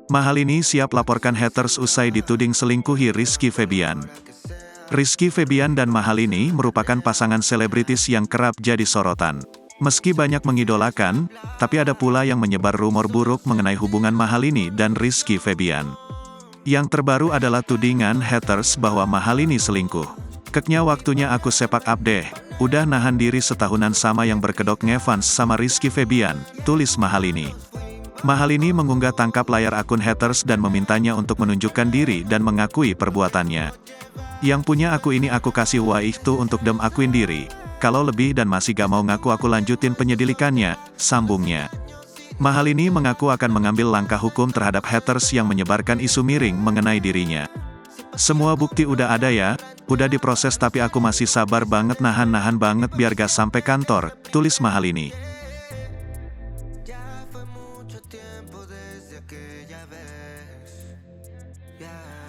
Mahalini siap laporkan haters usai dituding selingkuhi Rizky Febian. Rizky Febian dan Mahalini merupakan pasangan selebritis yang kerap jadi sorotan. Meski banyak mengidolakan, tapi ada pula yang menyebar rumor buruk mengenai hubungan Mahalini dan Rizky Febian. Yang terbaru adalah tudingan haters bahwa Mahalini selingkuh. Keknya waktunya aku sepak up deh, udah nahan diri setahunan sama yang berkedok ngefans sama Rizky Febian, tulis Mahalini. Mahalini mengunggah tangkap layar akun haters dan memintanya untuk menunjukkan diri dan mengakui perbuatannya. Yang punya aku ini aku kasih itu untuk dem akuin diri. Kalau lebih dan masih gak mau ngaku aku lanjutin penyelidikannya, sambungnya. Mahalini mengaku akan mengambil langkah hukum terhadap haters yang menyebarkan isu miring mengenai dirinya. Semua bukti udah ada ya, udah diproses tapi aku masih sabar banget nahan banget biar gak sampai kantor, tulis Mahalini. Ya fue mucho tiempo desde aquella vez. Ya.